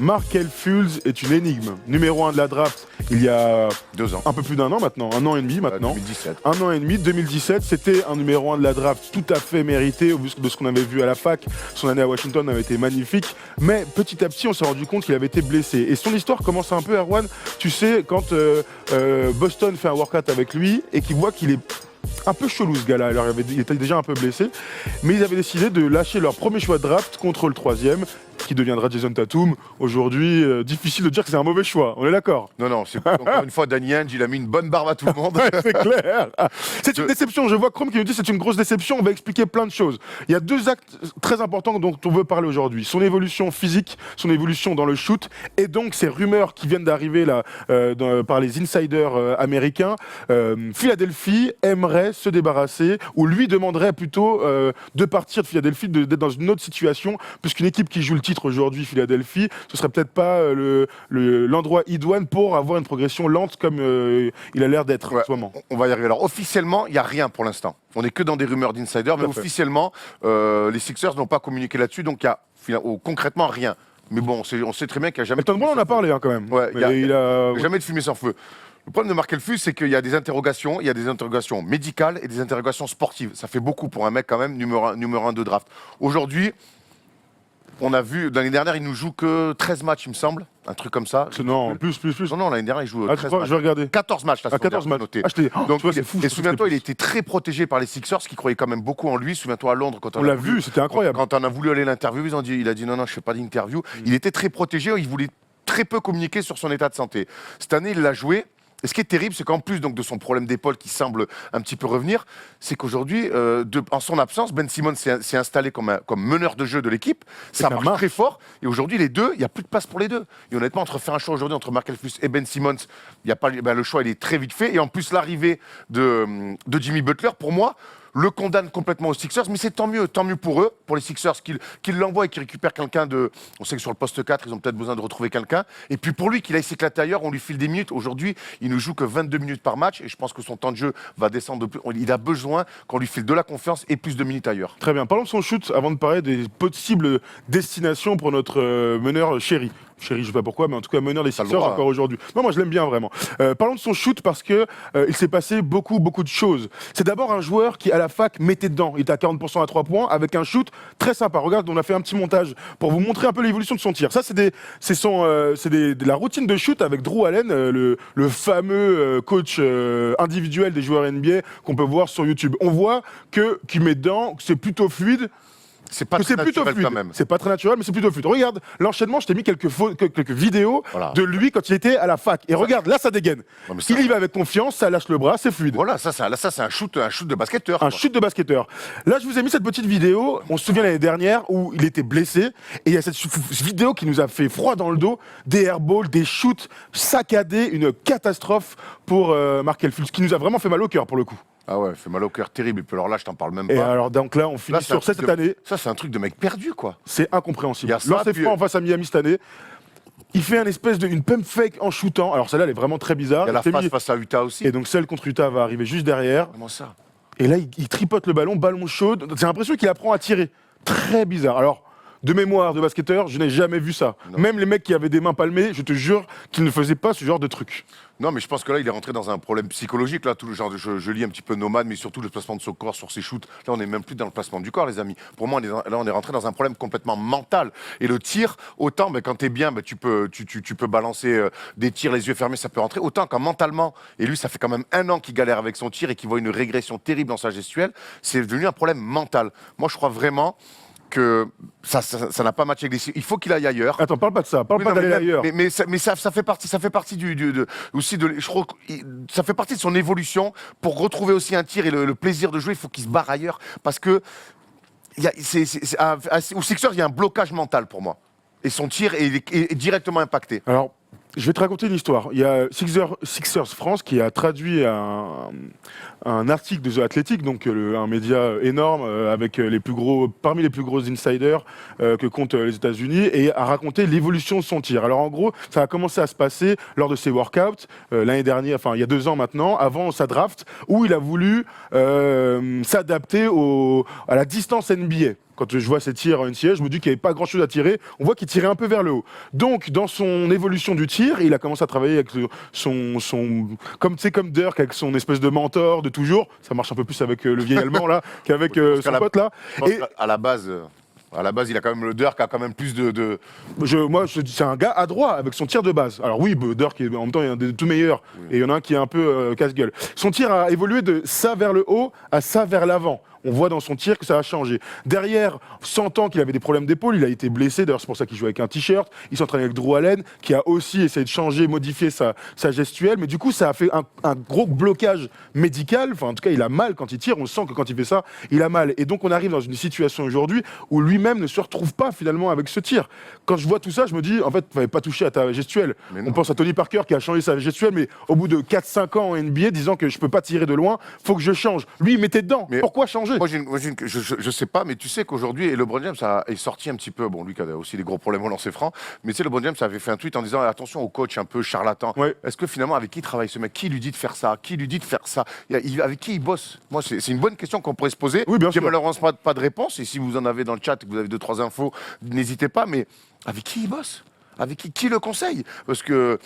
Markelle Fultz est une énigme. Numéro 1 de la draft il y a 2 ans. Un peu plus d'un an maintenant, 1 an et demi maintenant. 2017. 1 an et demi, 2017, c'était un numéro 1 de la draft tout à fait mérité au vu de ce qu'on avait vu à la fac. Son année à Washington avait été magnifique, mais petit à petit on s'est rendu compte qu'il avait été blessé. Et son histoire commence un peu, Erwan, tu sais, quand Boston fait un workout avec lui et qu'il voit qu'il est un peu chelou ce gars-là, alors il était déjà un peu blessé, mais ils avaient décidé de lâcher leur premier choix de draft contre le troisième, qui deviendra Jason Tatum. Aujourd'hui, difficile de dire que c'est un mauvais choix, on est d'accord? Non, c'est encore une fois, Danny Ainge, il a mis une bonne barbe à tout le monde. C'est clair. C'est une déception, je vois Chrome qui nous dit c'est une grosse déception, on va expliquer plein de choses. Il y a 2 actes très importants dont on veut parler aujourd'hui. Son évolution physique, son évolution dans le shoot, et donc ces rumeurs qui viennent d'arriver là par les insiders américains. Philadelphie aimerait se débarrasser, ou lui demanderait plutôt de partir de Philadelphie, d'être dans une autre situation, puisqu'une équipe qui joue le titre aujourd'hui, Philadelphie, ce serait peut-être pas l'endroit idoine pour avoir une progression lente comme il a l'air d'être en ce moment. On va y arriver. Alors officiellement, il n'y a rien pour l'instant. On n'est que dans des rumeurs d'insiders, mais officiellement, les Sixers n'ont pas communiqué là-dessus, donc il y a concrètement rien. Mais bon, on sait très bien qu'il n'y a jamais... Elton Brand en a parlé quand même. Ouais, il n'y a jamais de fumée sans feu. Le problème de Markelle Fultz, c'est qu'il y a des interrogations. Il y a des interrogations médicales et des interrogations sportives. Ça fait beaucoup pour un mec quand même numéro 1 de draft. Aujourd'hui, on a vu, l'année dernière, il nous joue que 13 matchs, il me semble. Un truc comme ça. Non, plus. Non, l'année dernière, il joue 13 matchs. Je vais regarder. 14 matchs, là, 14 matchs. noté. Donc, c'est fou. Et souviens-toi, il était très protégé par les Sixers, qui croyaient quand même beaucoup en lui. Souviens-toi à Londres, quand on l'a vu, c'était incroyable. Quand on a voulu aller l'interviewer, il a dit non, je ne fais pas d'interview. Il était très protégé, il voulait très peu communiquer sur son état de santé. Cette année, il l'a joué. Et ce qui est terrible, c'est qu'en plus donc, de son problème d'épaule qui semble un petit peu revenir, c'est qu'aujourd'hui, en son absence, Ben Simmons s'est installé comme meneur de jeu de l'équipe. Ça marche très fort. Et aujourd'hui, les deux, il n'y a plus de place pour les deux. Et honnêtement, entre faire un choix aujourd'hui entre Markelle Fultz et Ben Simmons, le choix il est très vite fait. Et en plus, l'arrivée de Jimmy Butler, pour moi, le condamne complètement aux Sixers, mais c'est tant mieux pour eux, pour les Sixers, qu'ils l'envoient et qu'ils récupèrent quelqu'un de... On sait que sur le poste 4, ils ont peut-être besoin de retrouver quelqu'un. Et puis pour lui, qu'il aille s'éclater ailleurs, on lui file des minutes. Aujourd'hui, il ne joue que 22 minutes par match, et je pense que son temps de jeu va descendre de plus. Il a besoin qu'on lui file de la confiance et plus de minutes ailleurs. Très bien. Parlons de son shoot, avant de parler des possibles destinations pour notre meneur chéri. Chéri, je sais pas pourquoi, mais en tout cas meneur des Sixers encore aujourd'hui. Non, moi je l'aime bien vraiment. Parlons de son shoot parce que il s'est passé beaucoup de choses. C'est d'abord un joueur qui à la fac mettait dedans. Il était à 40% à 3 points avec un shoot très sympa. Regarde, on a fait un petit montage pour vous montrer un peu l'évolution de son tir. Ça c'est de la routine de shoot avec Drew Allen, le fameux coach individuel des joueurs NBA qu'on peut voir sur YouTube. On voit qu'il met dedans, que c'est plutôt fluide. C'est pas très naturel quand même. C'est pas très naturel, mais c'est plutôt fluide. Regarde, l'enchaînement, je t'ai mis quelques vidéos de lui quand il était à la fac. Et regarde, là, ça dégaine. Il y va avec confiance, ça lâche le bras, c'est fluide. Voilà, ça c'est un shoot de basketteur. Un shoot de basketteur. Là, je vous ai mis cette petite vidéo, on se souvient l'année dernière, où il était blessé. Et il y a cette vidéo qui nous a fait froid dans le dos. Des airballs, des shoots saccadés, une catastrophe pour Markelle Fultz, qui nous a vraiment fait mal au cœur pour le coup. Ah ouais, fait mal au cœur, terrible. Et puis alors là, je t'en parle même pas. Et alors donc là, on finit sur cette année. Ça, c'est un truc de mec perdu, quoi. C'est incompréhensible. Lancé franc en face à Miami cette année. Il fait une pump fake en shootant. Alors celle-là, elle est vraiment très bizarre. Il y a la phase face à Utah aussi. Et donc celle contre Utah va arriver juste derrière. Comment ça? Et là, il tripote le ballon chaud. J'ai l'impression qu'il apprend à tirer. Très bizarre. Alors, de mémoire de basketteur, je n'ai jamais vu ça. Non. Même les mecs qui avaient des mains palmées, je te jure qu'ils ne faisaient pas ce genre de truc. Non, mais je pense que là, il est rentré dans un problème psychologique. Là, tout le genre, je lis un petit peu Nomade, mais surtout le placement de son corps sur ses shoots. Là, on n'est même plus dans le placement du corps, les amis. Pour moi, on est rentré dans un problème complètement mental. Et le tir, autant, quand t'es bien, tu peux balancer des tirs les yeux fermés, ça peut rentrer. Autant quand mentalement, et lui, ça fait quand même 1 an qu'il galère avec son tir et qu'il voit une régression terrible dans sa gestuelle, c'est devenu un problème mental. Moi, je crois vraiment que ça n'a pas matché avec les... Il faut qu'il aille ailleurs. Attends, parle pas de ça, parle pas d'aller ailleurs. Mais ça fait partie ça fait partie de son évolution. Pour retrouver aussi un tir et le plaisir de jouer, il faut qu'il se barre ailleurs. Parce que au Sixers, il y a un blocage mental pour moi. Et son tir est directement impacté. Alors, je vais te raconter une histoire. Il y a Sixers France qui a traduit un article de The Athletic, donc un média énorme avec parmi les plus gros insiders que comptent les États-Unis, et a raconté l'évolution de son tir. Alors en gros, ça a commencé à se passer lors de ses workouts l'année dernière, enfin il y a 2 ans maintenant, avant sa draft, où il a voulu s'adapter à la distance NBA. Quand je vois ses tirs en NCAA, je me dis qu'il n'y avait pas grand-chose à tirer. On voit qu'il tirait un peu vers le haut. Donc, dans son évolution du tir, il a commencé à travailler avec comme Dirk, avec son espèce de mentor de toujours. Ça marche un peu plus avec le vieil Allemand là qu'avec son pote là. Je pense qu'à la base. À la base, il a quand même le Dirk a quand même plus de... Moi, je dis c'est un gars adroit avec son tir de base. Alors oui, Dirk en même temps il est un des tout meilleurs. Oui. Et il y en a un qui est un peu casse-gueule. Son tir a évolué de ça vers le haut à ça vers l'avant. On voit dans son tir que ça a changé. Derrière, sentant qu'il avait des problèmes d'épaule, il a été blessé. D'ailleurs, c'est pour ça qu'il joue avec un t-shirt. Il s'entraîne avec Drew Allen, qui a aussi essayé de changer, modifier sa gestuelle. Mais du coup, ça a fait un gros blocage médical. Enfin, en tout cas, il a mal quand il tire. On sent que quand il fait ça, il a mal. Et donc, on arrive dans une situation aujourd'hui où lui-même ne se retrouve pas finalement avec ce tir. Quand je vois tout ça, je me dis, en fait, tu n'avais pas touché à ta gestuelle. On pense à Tony Parker qui a changé sa gestuelle, mais au bout de 4-5 ans en NBA, disant que je ne peux pas tirer de loin, faut que je change. Lui, il mettait dedans. Mais pourquoi changer? Moi, je sais pas, mais tu sais qu'aujourd'hui, et LeBron James est sorti un petit peu, bon, lui qui a aussi des gros problèmes au lancer franc, mais tu sais, LeBron James avait fait un tweet en disant attention au coach un peu charlatan. Ouais. Est-ce que finalement, avec qui travaille ce mec? Qui lui dit de faire ça? Qui lui dit de faire ça? Avec qui il bosse? Moi, c'est une bonne question qu'on pourrait se poser. Oui, bien sûr. Il n'y a malheureusement pas de réponse, et si vous en avez dans le chat et que vous avez 2-3 infos, n'hésitez pas, mais avec qui il bosse? Avec qui le conseille? Parce que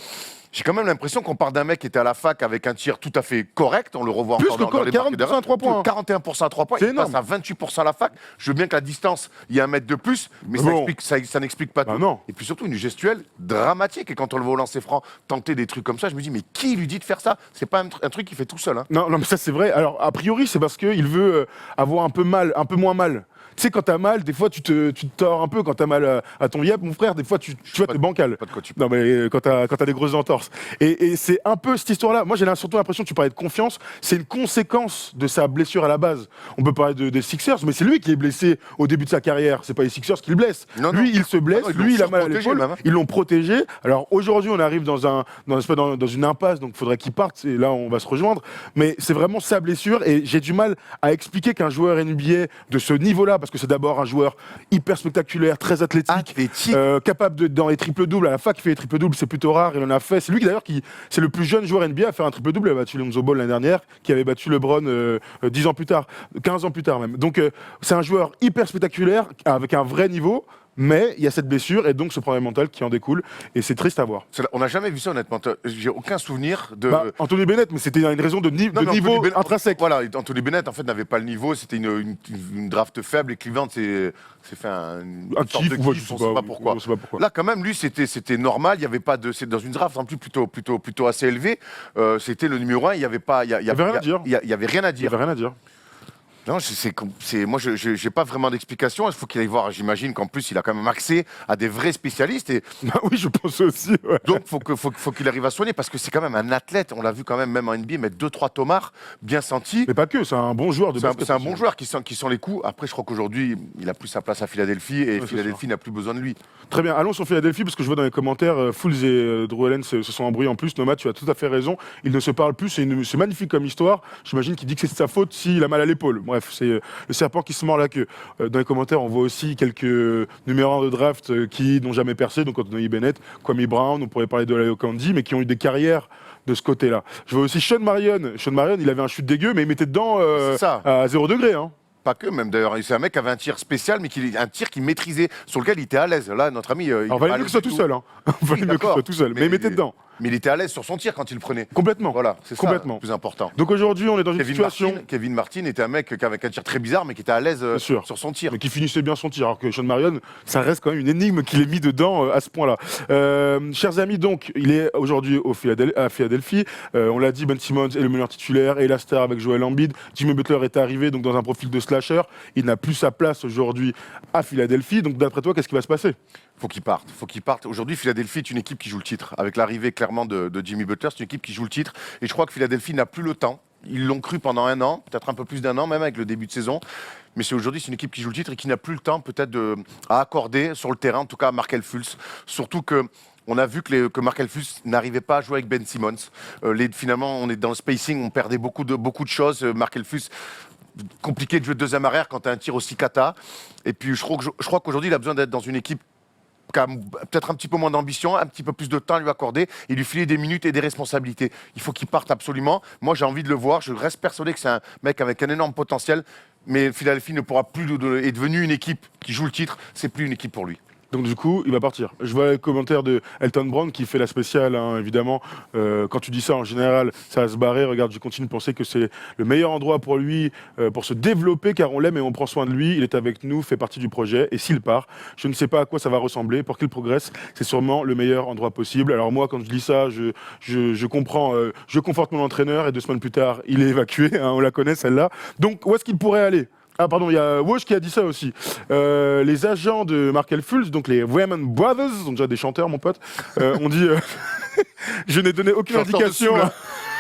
j'ai quand même l'impression qu'on part d'un mec qui était à la fac avec un tir tout à fait correct, on le revoit plus encore dans les 40% à 3 points. 41% à 3 points, il passe à 28% à la fac. Je veux bien que la distance, il y a un mètre de plus, mais ça n'explique pas tout. Non. Et puis surtout une gestuelle dramatique. Et quand on le voit au lancer franc tenter des trucs comme ça, je me dis, mais qui lui dit de faire ça? C'est pas un truc qu'il fait tout seul. Hein. Non, mais ça c'est vrai. Alors, a priori, c'est parce qu'il veut avoir un peu moins mal. Tu sais, quand t'as mal, des fois, tu te tords un peu. Quand t'as mal à ton yep, mon frère, des fois, tu vois, t'es bancal. Pas de quoi tu non, mais quand t'as des grosses entorses. Et c'est un peu cette histoire-là. Moi, j'ai surtout l'impression que tu parlais de confiance. C'est une conséquence de sa blessure à la base. On peut parler des Sixers, mais c'est lui qui est blessé au début de sa carrière. C'est pas les Sixers qui le blessent. Lui, il se blesse. Lui, il a mal à l'épaule. Ils l'ont protégé. Alors, aujourd'hui, on arrive dans une impasse, donc il faudrait qu'il parte. Et là, on va se rejoindre. Mais c'est vraiment sa blessure. Et j'ai du mal à expliquer qu'un joueur NBA de ce niveau-là, parce que c'est d'abord un joueur hyper spectaculaire, très athlétique. Capable dans les triples-doubles. À la fac, il fait les triples-doubles, c'est plutôt rare, il en a fait. C'est lui d'ailleurs c'est le plus jeune joueur NBA à faire un triple-double. Il a battu Lonzo Ball l'année dernière, qui avait battu LeBron 10 ans plus tard, 15 ans plus tard même. Donc c'est un joueur hyper spectaculaire, avec un vrai niveau. Mais il y a cette blessure et donc ce problème mental qui en découle et c'est triste à voir. On n'a jamais vu ça honnêtement. J'ai aucun souvenir de. Anthony Bennett, mais c'était une raison de niveau intrinsèque. Voilà, Anthony Bennett en fait n'avait pas le niveau, c'était une draft faible et Cleveland s'est fait un sorte de kiff, on ne sait pas pourquoi. Là quand même lui c'était normal, il y avait pas de, c'est dans une draft en plus plutôt assez élevée. C'était le numéro 1, il y avait pas, il y avait rien à dire. Il y avait rien à dire. Non, moi, je n'ai pas vraiment d'explication. Il faut qu'il aille voir. J'imagine qu'en plus, il a quand même accès à des vrais spécialistes. Et... oui, je pense aussi. Ouais. Donc, faut qu'il arrive à soigner parce que c'est quand même un athlète. On l'a vu quand même en NBA, mettre 2-3 tomards bien sentis. Mais pas que, c'est un bon joueur de basket. C'est un bon joueur qui sent les coups. Après, je crois qu'aujourd'hui, il a plus sa place à Philadelphie et Philadelphie n'a plus besoin de lui. Très bien, allons sur Philadelphie parce que je vois dans les commentaires, Fools et Drew Allen se sont embrouillés en plus. Nomad, tu as tout à fait raison. Ils ne se parlent plus. C'est magnifique comme histoire. J'imagine qu'il dit que c'est de sa faute s'il a mal à l'épaule. Bref, c'est le serpent qui se mord la queue. Dans les commentaires, on voit aussi quelques numéros 1 de draft qui n'ont jamais percé. Donc Anthony Bennett, Kwame Brown, on pourrait parler de Laio Candy, mais qui ont eu des carrières de ce côté-là. Je vois aussi Sean Marion. Sean Marion, il avait un shoot dégueu, mais il mettait dedans à 0 degré. Hein. Pas que, même d'ailleurs. C'est un mec qui avait un tir spécial, mais un tir qu'il maîtrisait, sur lequel il était à l'aise. Là, notre ami. Il valait mieux que ce soit tout seul. Hein. Valait mieux que ce soit tout seul. Mais il mettait dedans. Mais il était à l'aise sur son tir quand il le prenait. Complètement. Voilà, c'est ça le plus important. Donc aujourd'hui, on est dans une situation... Kevin Martin était un mec avec un tir très bizarre, mais qui était à l'aise sur son tir. Mais qui finissait bien son tir. Alors que Sean Marion, ça reste quand même une énigme qu'il ait mis dedans à ce point-là. Chers amis, donc, il est aujourd'hui à Philadelphie. On l'a dit, Ben Simmons est le meilleur titulaire et la star avec Joel Embiid. Jimmy Butler est arrivé donc, dans un profil de slasher. Il n'a plus sa place aujourd'hui à Philadelphie. Donc d'après toi, qu'est-ce qui va se passer ? Faut qu'il parte. Aujourd'hui, Philadelphie est une équipe qui joue le titre. Avec l'arrivée clairement de Jimmy Butler, c'est une équipe qui joue le titre. Et je crois que Philadelphie n'a plus le temps. Ils l'ont cru pendant un an, peut-être un peu plus d'un an, même avec le début de saison. Mais aujourd'hui, c'est une équipe qui joue le titre et qui n'a plus le temps peut-être à accorder sur le terrain, en tout cas à Markelle Fultz. Surtout que on a vu que Markelle Fultz n'arrivait pas à jouer avec Ben Simmons. Finalement, on est dans le spacing, on perdait beaucoup de choses. Markelle Fultz, compliqué de jouer de deuxième arrière quand tu as un tir aussi cata. Et puis je crois qu'aujourd'hui, il a besoin d'être dans une équipe qui a peut-être un petit peu moins d'ambition, un petit peu plus de temps à lui accorder et lui filer des minutes et des responsabilités. Il faut qu'il parte absolument. Moi, j'ai envie de le voir. Je reste persuadé que c'est un mec avec un énorme potentiel. Mais Philadelphie ne pourra plus est devenue une équipe qui joue le titre. C'est plus une équipe pour lui. Donc du coup, il va partir. Je vois les commentaires de Elton Brand qui fait la spéciale, hein, évidemment. Quand tu dis ça, en général, ça va se barrer. Regarde, je continue de penser que c'est le meilleur endroit pour lui, pour se développer, car on l'aime et on prend soin de lui. Il est avec nous, fait partie du projet. Et s'il part, je ne sais pas à quoi ça va ressembler. Pour qu'il progresse, c'est sûrement le meilleur endroit possible. Alors moi, quand je dis ça, je comprends, je conforte mon entraîneur et 2 semaines plus tard, il est évacué. Hein, on la connaît, celle-là. Donc, où est-ce qu'il pourrait aller ? Ah pardon, il y a Walsh qui a dit ça aussi. Les agents de Markel Fultz, donc les Wayman Brothers, sont déjà des chanteurs mon pote, ont dit je n'ai donné aucune indication.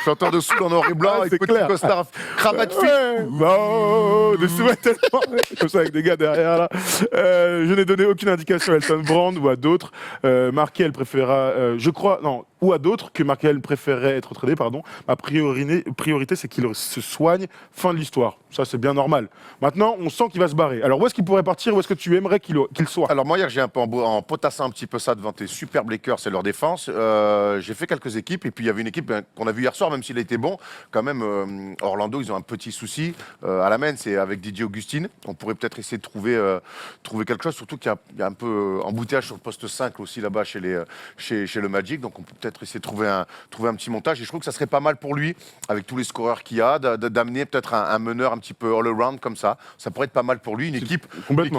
Chanteur de soul en noir et blanc avec petit costard, cravate fine. De souvent tellement comme ça avec des gars derrière là. Je n'ai donné aucune indication à Elton Brand ou à d'autres. Markel préférera, je crois, non, ou à d'autres que Markel préférerait être tradé, pardon. Ma priorité, c'est qu'il se soigne. Fin de l'histoire. Ça, c'est bien normal. Maintenant, on sent qu'il va se barrer. Alors, où est-ce qu'il pourrait partir? Où est-ce que tu aimerais qu'il soit? Alors, moi, hier, j'ai un peu en potassant un petit peu ça devant tes superbes Lakers et leur défense. J'ai fait quelques équipes. Et puis, il y avait une équipe qu'on a vue hier soir, même s'il a été bon. Quand même, Orlando, ils ont un petit souci à la main. C'est avec Didier Augustin. On pourrait peut-être essayer de trouver quelque chose. Surtout qu'il y a un peu embouteillage sur le poste 5 aussi là-bas chez le Magic. Donc, on peut peut-être essayer de trouver un petit montage. Et je trouve que ça serait pas mal pour lui, avec tous les scoreurs qu'il y a, d'amener peut-être un meneur un petit peu all-around comme ça. Ça pourrait être pas mal pour lui. Une équipe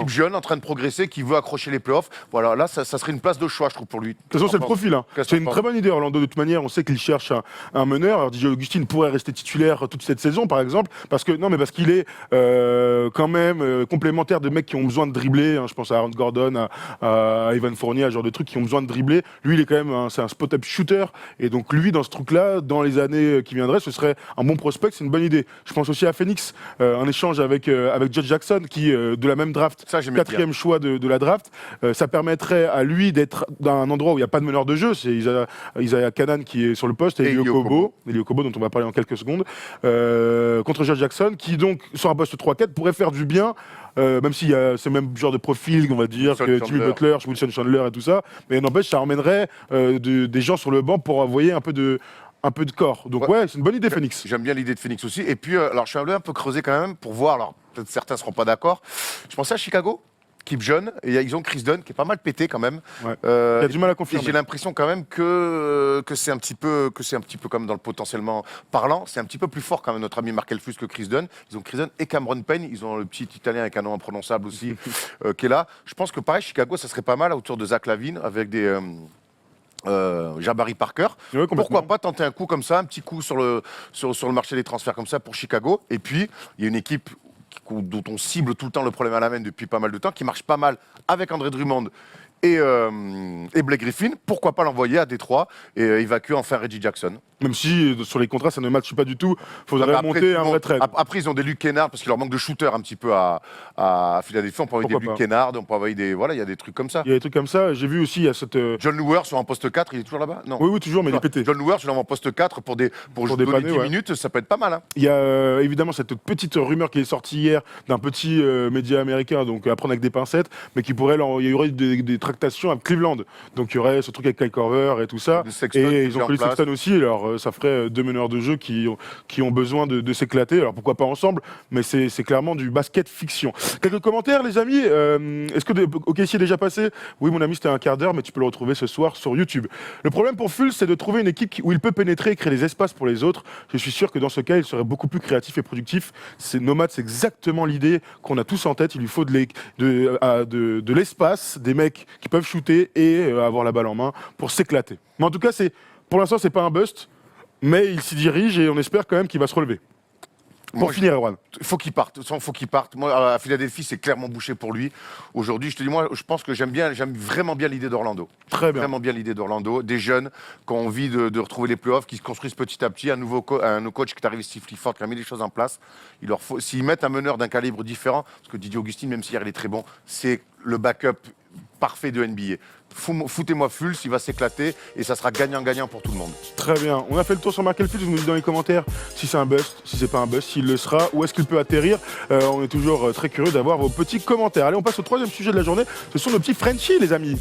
jeune en train de progresser qui veut accrocher les playoffs. Voilà, là, ça serait une place de choix, je trouve, pour lui. De toute façon, c'est le profil. Hein. C'est une très bonne idée, Orlando. De toute manière, on sait qu'il cherche un meneur. Alors, Didier Augustin pourrait rester titulaire toute cette saison, par exemple, parce qu'il est quand même complémentaire de mecs qui ont besoin de dribbler. Hein. Je pense à Aaron Gordon, à Evan Fournier, à ce genre de trucs qui ont besoin de dribbler. Lui, il est quand même c'est un spot-up shooter. Et donc, lui, dans ce truc-là, dans les années qui viendraient, ce serait un bon prospect. C'est une bonne idée. Je pense aussi à Phoenix, un échange avec Judge Jackson, qui de la même draft, 4e choix de la draft. Ça permettrait à lui d'être dans un endroit où il n'y a pas de meneur de jeu. C'est Isaiah Canaan qui est sur le poste et Elio Kobo, dont on va parler en quelques secondes, contre Judge Jackson, qui donc, sur un poste 3-4, pourrait faire du bien. Même s'il y a ce même genre de profil, on va dire, que Jimmy Butler, Wilson Chandler et tout ça, mais n'empêche, ça emmènerait des gens sur le banc pour envoyer un peu de corps. Donc ouais, c'est une bonne idée, Phoenix. J'aime bien l'idée de Phoenix aussi. Et puis, alors je suis allé un peu creuser quand même pour voir, alors peut-être certains ne seront pas d'accord, je pensais à Chicago, équipe jeune, et ils ont Chris Dunn qui est pas mal pété quand même. Ouais. Il a du mal à confirmer. J'ai l'impression quand même que c'est un petit peu comme dans le potentiellement parlant, c'est un petit peu plus fort quand même notre ami Markel Fultz que Chris Dunn. Ils ont Chris Dunn et Cameron Payne, ils ont le petit Italien avec un nom imprononçable aussi qui est là. Je pense que pareil, Chicago, ça serait pas mal autour de Zach LaVine avec des Jabari Parker. Ouais, pourquoi pas tenter un coup comme ça, un petit coup sur le marché des transferts comme ça pour Chicago. Et puis, il y a une équipe dont on cible tout le temps le problème à la main depuis pas mal de temps, qui marche pas mal avec André Drummond et Blake Griffin. Pourquoi pas l'envoyer à Détroit et évacuer enfin Reggie Jackson? Même si sur les contrats ça ne matche pas du tout, il faudrait monter un vrai trade. Après ils ont des Luke Kennard parce qu'il leur manque de shooter un petit peu à Philadelphie. On peut envoyer des Luke Kennard, on peut envoyer des il y a des trucs comme ça. Il y a des trucs comme ça. J'ai vu aussi il y a cette John Lewis sur un poste 4, il est toujours là-bas? Non. Oui toujours, mais il est pété. John Lewis, je l'envoie en poste 4 pour donner 10 minutes, ça peut être pas mal. Hein. Il y a évidemment cette petite rumeur qui est sortie hier d'un petit média américain, donc à prendre avec des pincettes, mais qui pourrait il y aurait des tractations à Cleveland. Donc il y aurait ce truc avec Kyle Korver et tout ça. Et ils ont pris Sexton aussi. Alors ça ferait 2 meneurs de jeu qui ont besoin de s'éclater. Alors pourquoi pas ensemble, mais c'est clairement du basket fiction. Quelques commentaires, les amis. Est-ce que OKC est déjà passé? Oui, mon ami, c'était un quart d'heure, mais tu peux le retrouver ce soir sur YouTube. Le problème pour Fultz, c'est de trouver une équipe où il peut pénétrer et créer des espaces pour les autres. Je suis sûr que dans ce cas, il serait beaucoup plus créatif et productif. Nomad, c'est exactement l'idée qu'on a tous en tête. Il lui faut de l'espace, des mecs qui peuvent shooter et avoir la balle en main pour s'éclater. Mais en tout cas, pour l'instant, c'est pas un bust. Mais il s'y dirige et on espère quand même qu'il va se relever. Pour finir, Erwan. Il faut qu'il parte. Moi, à Philadelphie, c'est clairement bouché pour lui. Aujourd'hui, je te dis, moi, je pense que j'aime vraiment bien l'idée d'Orlando. Très bien. Vraiment bien l'idée d'Orlando. Des jeunes qui ont envie de retrouver les playoffs, qui se construisent petit à petit. Un nouveau coach qui est arrivé, Steve Clifford, qui a mis les choses en place. S'ils mettent un meneur d'un calibre différent, parce que Didier Augustin, même si hier il est très bon, c'est le backup parfait de NBA. Foutez-moi Fultz, il va s'éclater et ça sera gagnant-gagnant pour tout le monde. Très bien. On a fait le tour sur Markel Fultz. Vous nous dites dans les commentaires si c'est un bust, si c'est pas un bust, s'il le sera, où est-ce qu'il peut atterrir. On est toujours très curieux d'avoir vos petits commentaires. Allez, on passe au 3e sujet de la journée. Ce sont nos petits Frenchies, les amis.